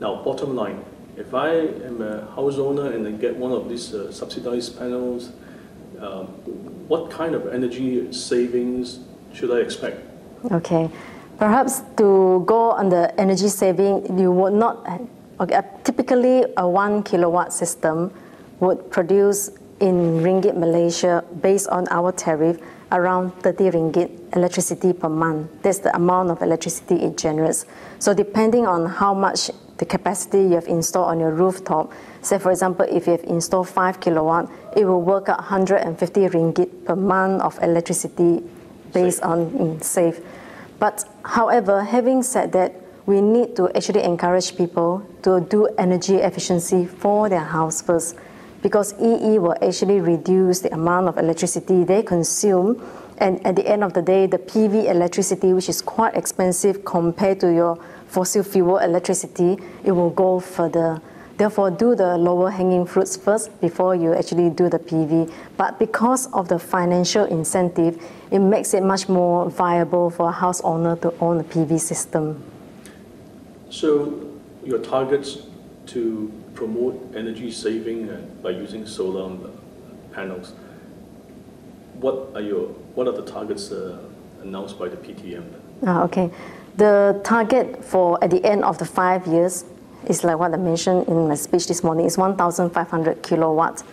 Now, bottom line, if I am a house owner and I get one of these subsidized panels, what kind of energy savings should I expect? Okay, perhaps to go on the energy saving, you would not, okay, typically a 1 kilowatt system would produce in ringgit Malaysia, based on our tariff, around 30 ringgit electricity per month. That's the amount of electricity it generates. So depending on how much the capacity you have installed on your rooftop, say for example, if you have installed 5 kilowatt, it will work out 150 ringgit per month of electricity based on save. But however, having said that, we need to actually encourage people to do energy efficiency for their house first, because EE will actually reduce the amount of electricity they consume, and at the end of the day, the PV electricity, which is quite expensive compared to your fossil fuel electricity, it will go further. Therefore, do the lower hanging fruits first before you actually do the PV. But because of the financial incentive, it makes it much more viable for a house owner to own a PV system. So your targets to promote energy saving by using solar panels, what are the targets announced by the PTM? Okay. The target for at the end of the 5 years is like what I mentioned in my speech this morning, is 1,500 kilowatt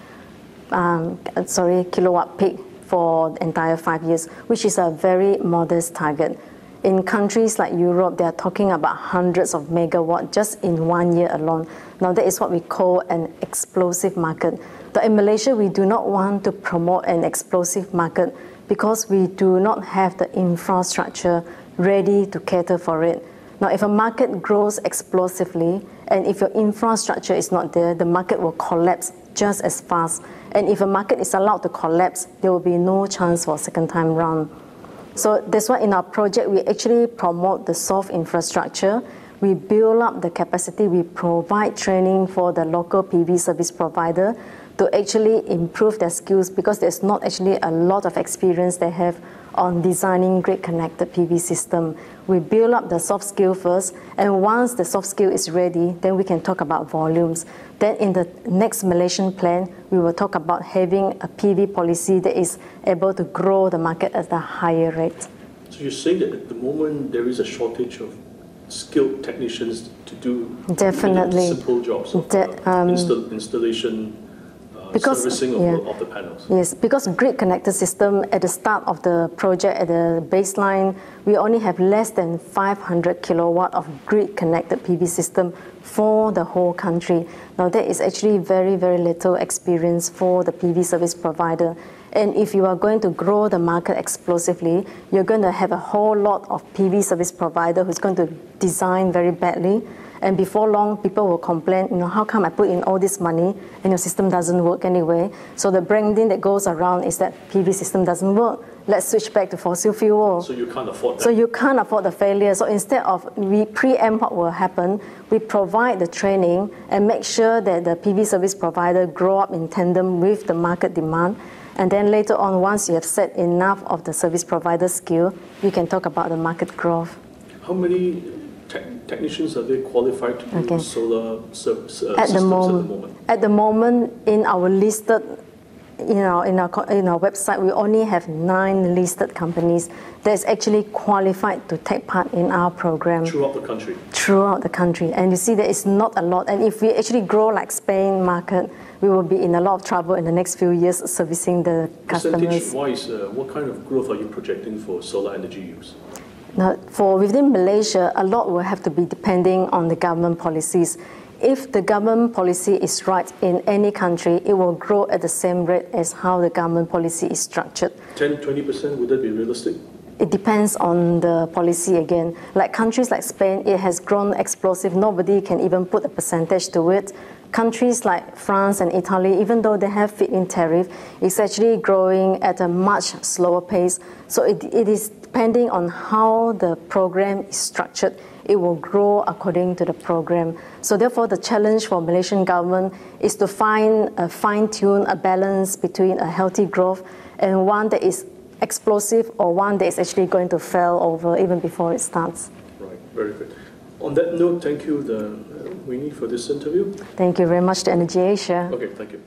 peak for the entire 5 years, which is a very modest target. In countries like Europe, they are talking about hundreds of megawatt just in 1 year alone. Now that is what we call an explosive market. But in Malaysia, we do not want to promote an explosive market because we do not have the infrastructure ready to cater for it. Now, if a market grows explosively, and if your infrastructure is not there, the market will collapse just as fast. And if a market is allowed to collapse, there will be no chance for a second time round. So that's why in our project, we actually promote the soft infrastructure. We build up the capacity. We provide training for the local PV service provider to actually improve their skills, because there's not actually a lot of experience they have on designing grid-connected PV system. We build up the soft skill first, and once the soft skill is ready, then we can talk about volumes. Then in the next Malaysian plan, we will talk about having a PV policy that is able to grow the market at a higher rate. So you're saying that at the moment there is a shortage of skilled technicians to do Definitely simple jobs of installation, servicing of the panels. Yes, because grid-connected system at the start of the project, at the baseline, we only have less than 500 kilowatt of grid-connected PV system for the whole country. Now that is actually very, very little experience for the PV service provider. And if you are going to grow the market explosively, you're going to have a whole lot of PV service provider who's going to design very badly. And before long, people will complain, how come I put in all this money and your system doesn't work anyway? So the branding that goes around is that PV system doesn't work. Let's switch back to fossil fuel. So you can't afford that. So you can't afford the failure. So instead of we preempt what will happen, we provide the training and make sure that the PV service provider grow up in tandem with the market demand. And then later on, once you have set enough of the service provider skill, you can talk about the market growth. How many technicians are they qualified to do solar systems at the moment? At the moment, in our listed, in our website, we only have 9 listed companies that's actually qualified to take part in our program. Throughout the country? Throughout the country. And you see that it's not a lot. And if we actually grow like Spain market, we will be in a lot of trouble in the next few years servicing the customers. Percentage-wise, what kind of growth are you projecting for solar energy use? Now, for within Malaysia, a lot will have to be depending on the government policies. If the government policy is right in any country, it will grow at the same rate as how the government policy is structured. 10, 20%, would that be realistic? It depends on the policy again. Like countries like Spain, it has grown explosive. Nobody can even put a percentage to it. Countries like France and Italy, even though they have feed-in tariff, it's actually growing at a much slower pace. So it is depending on how the program is structured. It will grow according to the program. So therefore, the challenge for Malaysian government is to fine-tune a balance between a healthy growth and one that is explosive or one that is actually going to fail over even before it starts. Right, very good. On that note, thank you, Winnie, for this interview. Thank you very much to EnergyAsia. Okay, thank you.